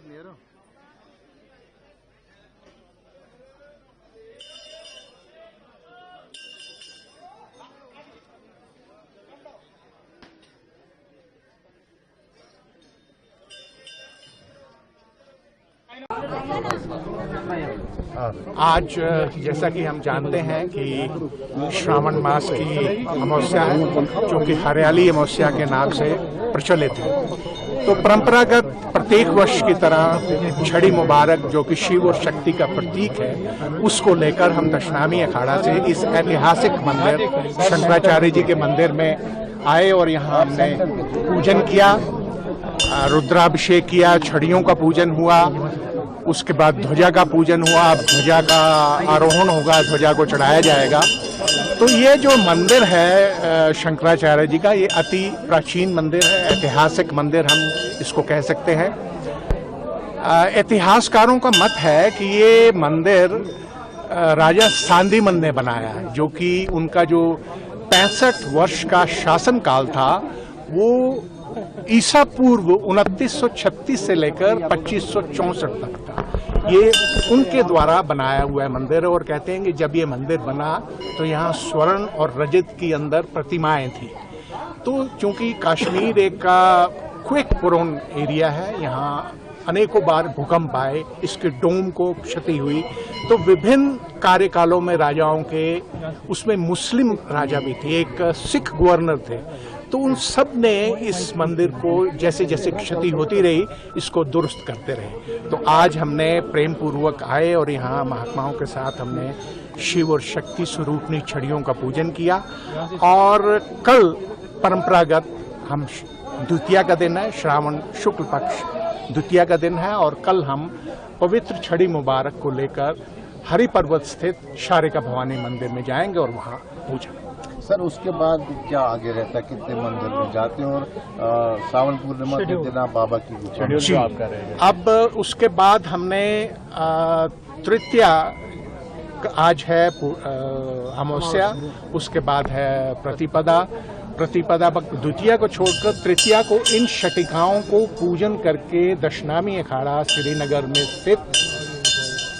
Niero. आज जैसा कि हम जानते हैं कि श्रावण मास की अमावस्या है, जो कि हरियाली अमावस्या के नाम से प्रचलित है। तो परंपरागत प्रत्येक वर्ष की तरह छड़ी मुबारक, जो कि शिव और शक्ति का प्रतीक है, उसको लेकर हम दशनामी अखाड़ा से इस ऐतिहासिक मंदिर शंकराचार्य जी के मंदिर में आए और यहाँ हमने पूजन किया, रुद्राभिषेक किया, छड़ियों का पूजन हुआ, उसके बाद ध्वजा का पूजन हुआ। अब ध्वजा का आरोहण होगा, ध्वजा को चढ़ाया जाएगा। तो ये जो मंदिर है शंकराचार्य जी का, ये अति प्राचीन मंदिर है, ऐतिहासिक मंदिर हम इसको कह सकते हैं। इतिहासकारों का मत है कि ये मंदिर राजा सांदीमन ने बनाया है, जो कि उनका जो 65 वर्ष का शासन काल था वो ईसा पूर्व 2936 से लेकर 2564 तक था। ये उनके द्वारा बनाया हुआ है मंदिर। और कहते हैं कि जब ये मंदिर बना तो यहाँ स्वर्ण और रजत की अंदर प्रतिमाएं थी। तो चूंकि कश्मीर एक क्विक प्रोन एरिया है, यहाँ अनेकों बार भूकंप आए, इसके डोम को क्षति हुई, तो विभिन्न कार्यकालों में राजाओं के, उसमें मुस्लिम राजा भी थे, एक सिख गवर्नर थे, तो उन सब ने इस मंदिर को जैसे जैसे क्षति होती रही इसको दुरुस्त करते रहे। तो आज हमने प्रेम पूर्वक आए और यहाँ महात्माओं के साथ हमने शिव और शक्ति स्वरूपनी छड़ियों का पूजन किया। और कल परंपरागत हम द्वितीया का दिन है, श्रावण शुक्ल पक्ष द्वितीया का दिन है, और कल हम पवित्र छड़ी मुबारक को लेकर हरि पर्वत स्थित शारिका भवानी मंदिर में जाएंगे और वहाँ पूजा। सर, उसके बाद क्या आगे रहता है? कितने मंदिर में जाते हैं और सावन पूर्णिमा के दिन आप बाबा की जी, अब उसके बाद हमने तृतीया, आज है अमावस्या, उसके बाद है प्रतिपदा। प्रतिपदा द्वितीया को छोड़कर तृतीया को इन शटिकाओं को पूजन करके दशनामी अखाड़ा श्रीनगर में स्थित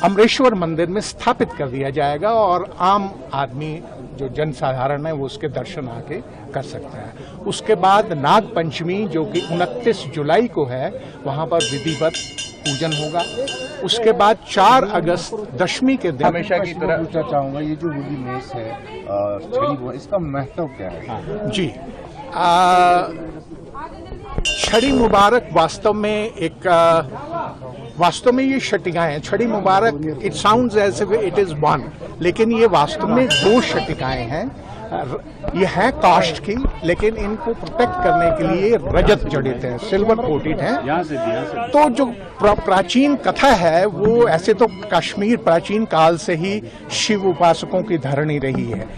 अमरेश्वर मंदिर में स्थापित कर दिया जाएगा और आम आदमी जो जन साधारण है वो उसके दर्शन आके कर सकता है। उसके बाद नाग पंचमी, जो कि 29 जुलाई को है, वहां पर विधिवत पूजन होगा। उसके बाद 4 अगस्त दशमी के दिन हमेशा की तरह पूछना चाहूंगा, ये जो होली मेष है छड़ी, इसका महत्व क्या है? जी, छड़ी मुबारक वास्तव में ये शटिकाएं हैं। छड़ी मुबारक, it sounds as if it is one, लेकिन ये वास्तव में 2 शटिकाएं हैं। ये है कास्ट की, लेकिन इनको प्रोटेक्ट करने के लिए रजत जड़ित है, सिल्वर कोटेड है। तो जो प्राचीन कथा है वो, ऐसे तो कश्मीर प्राचीन काल से ही शिव उपासकों की धरणी रही है।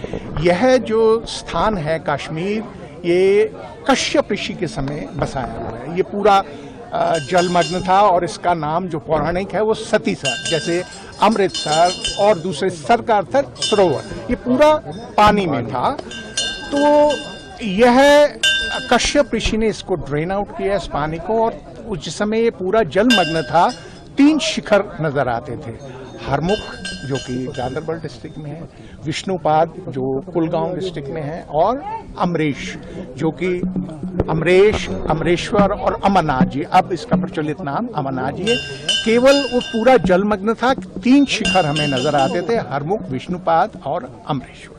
यह जो स्थान है कश्मीर, ये कश्यप ऋषि के समय बसाया हुआ है। ये पूरा जलमग्न था और इसका नाम जो पौराणिक है वो सतीसर, जैसे अमृतसर और दूसरे सर का अर्थ सरोवर, ये पूरा पानी में था। तो यह कश्यप ऋषि ने इसको ड्रेन आउट किया इस पानी को, और उस समय ये पूरा जलमग्न था। 3 शिखर नजर आते थे, हरमुख जो कि गांधरबल डिस्ट्रिक्ट में है, विष्णुपाद जो कुलगांव डिस्ट्रिक्ट में है, और अमरेश जो कि अमरेश्वर और अमरनाथ जी, अब इसका प्रचलित नाम अमरनाथ जी है। केवल वो पूरा जलमग्न था, 3 शिखर हमें नजर आते थे, हरमुख, विष्णुपाद और अमरेश्वर।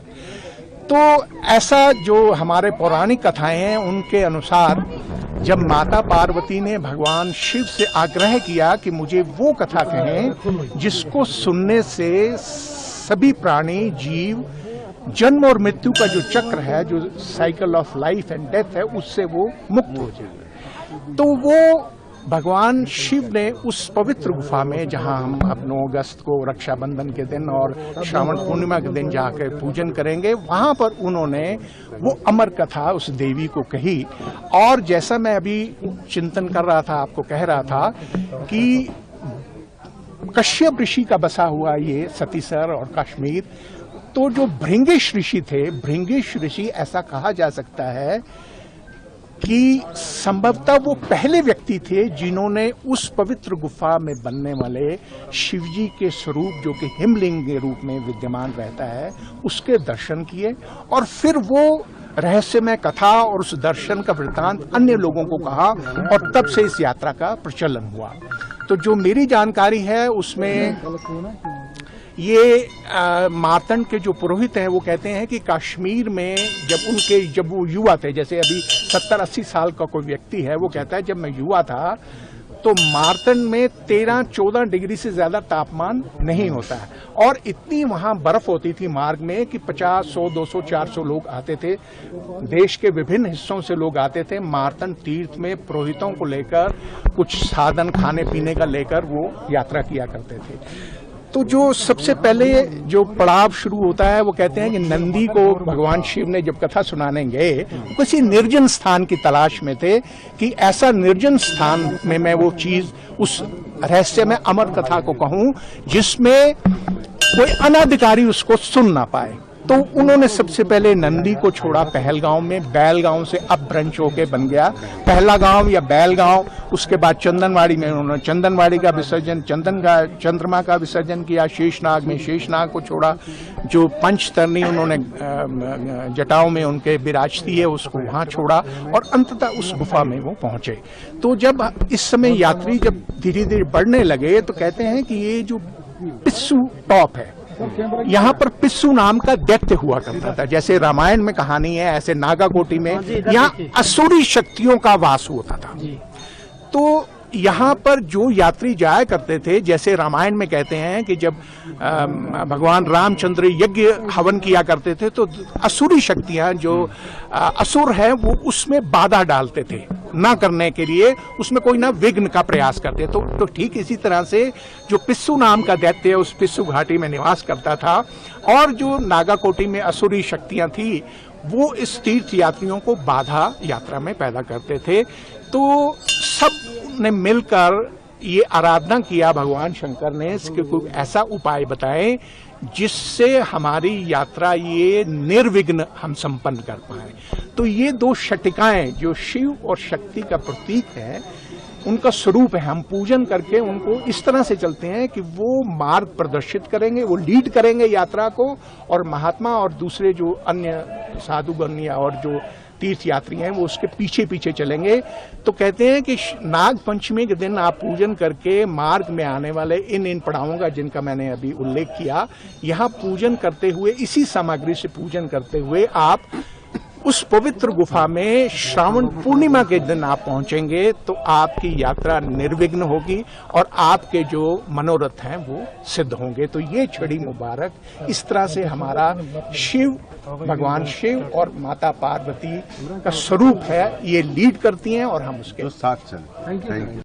तो ऐसा जो हमारे पौराणिक कथाएं हैं उनके अनुसार, जब माता पार्वती ने भगवान शिव से आग्रह किया कि मुझे वो कथा कहें जिसको सुनने से सभी प्राणी जीव जन्म और मृत्यु का जो चक्र है, जो cycle of life and death है, उससे वो मुक्त हो जाए, तो वो भगवान शिव ने उस पवित्र गुफा में, जहां हम अब 9 अगस्त को रक्षाबंधन के दिन और श्रावण पूर्णिमा के दिन जाकर पूजन करेंगे, वहां पर उन्होंने वो अमर कथा उस देवी को कही। और जैसा मैं अभी चिंतन कर रहा था, आपको कह रहा था कि कश्यप ऋषि का बसा हुआ ये सतीसर और कश्मीर, तो जो भृंगिश ऋषि थे, भृंगिश ऋषि, ऐसा कहा जा सकता है कि संभवतः वो पहले व्यक्ति थे जिन्होंने उस पवित्र गुफा में बनने वाले शिवजी के स्वरूप, जो कि हिमलिंग के रूप में विद्यमान रहता है, उसके दर्शन किए और फिर वो रहस्यमय कथा और उस दर्शन का वृत्तांत अन्य लोगों को कहा और तब से इस यात्रा का प्रचलन हुआ। तो जो मेरी जानकारी है उसमें ये मार्तंड के जो पुरोहित हैं वो कहते हैं कि कश्मीर में जब वो युवा थे, जैसे अभी 70-80 साल का कोई व्यक्ति है, वो कहता है जब मैं युवा था तो मार्तंड में 13-14 डिग्री से ज्यादा तापमान नहीं होता है और इतनी वहां बर्फ होती थी मार्ग में कि 50, 100, 200, 400 लोग आते थे। देश के विभिन्न हिस्सों से लोग आते थे मार्तंड तीर्थ में पुरोहितों को लेकर, कुछ साधन खाने पीने का लेकर वो यात्रा किया करते थे। तो जो सबसे पहले जो पड़ाव शुरू होता है वो कहते हैं कि नंदी को भगवान शिव ने जब कथा सुनाने गए किसी निर्जन स्थान की तलाश में थे कि ऐसा निर्जन स्थान में मैं वो चीज उस रहस्य में अमर कथा को कहूं जिसमें कोई अनाधिकारी उसको सुन ना पाए। तो उन्होंने सबसे पहले नंदी को छोड़ा पहलगांव में। बैलगांव से अब ब्रंच होके बन गया पहला गांव या बैलगांव। उसके बाद चंदनवाड़ी में उन्होंने चंदनवाड़ी का विसर्जन, चंद्रमा का विसर्जन किया। शेषनाग में शेषनाग को छोड़ा। जो पंचतरणी उन्होंने जटाओं में उनके विराजती है उसको वहां छोड़ा और अंततः उस गुफा में वो पहुंचे। तो जब इस समय यात्री जब धीरे धीरे बढ़ने लगे तो कहते हैं कि ये जो पिस्सू टॉप है, यहाँ पर पिस्सू नाम का दैत्य हुआ करता था। जैसे रामायण में कहानी है ऐसे नागाकोटी में यहाँ असुरी शक्तियों का वास होता था। तो यहाँ पर जो यात्री जाया करते थे, जैसे रामायण में कहते हैं कि जब भगवान रामचंद्र यज्ञ हवन किया करते थे तो असुरी शक्तियां जो असुर हैं वो उसमें बाधा डालते थे ना करने के लिए, उसमें कोई ना विघ्न का प्रयास करते। तो ठीक इसी तरह से जो पिस्सू नाम का दैत्य उस पिस्सू घाटी में निवास करता था और जो नागाकोटी में असुरी शक्तियां थी वो इस तीर्थ यात्रियों को बाधा यात्रा में पैदा करते थे। तो सब ने मिलकर ये आराधना किया भगवान शंकर ने कि कोई ऐसा उपाय बताएं जिससे हमारी यात्रा ये निर्विघ्न हम संपन्न कर पाए। तो ये दो शटिकाएं जो शिव और शक्ति का प्रतीक है, उनका स्वरूप है। हम पूजन करके उनको इस तरह से चलते हैं कि वो मार्ग प्रदर्शित करेंगे, वो लीड करेंगे यात्रा को और महात्मा और दूसरे जो अन्य साधुगण या और जो तीर्थ यात्री हैं वो उसके पीछे पीछे चलेंगे। तो कहते हैं कि नाग पंचमी के दिन आप पूजन करके मार्ग में आने वाले इन पड़ावों का जिनका मैंने अभी उल्लेख किया, यहाँ पूजन करते हुए, इसी सामग्री से पूजन करते हुए आप उस पवित्र गुफा में श्रावण पूर्णिमा के दिन आप पहुंचेंगे तो आपकी यात्रा निर्विघ्न होगी और आपके जो मनोरथ हैं वो सिद्ध होंगे। तो ये छड़ी मुबारक इस तरह से हमारा शिव, भगवान शिव और माता पार्वती का स्वरूप है, ये लीड करती हैं और हम उसके साथ चलें। Thank you.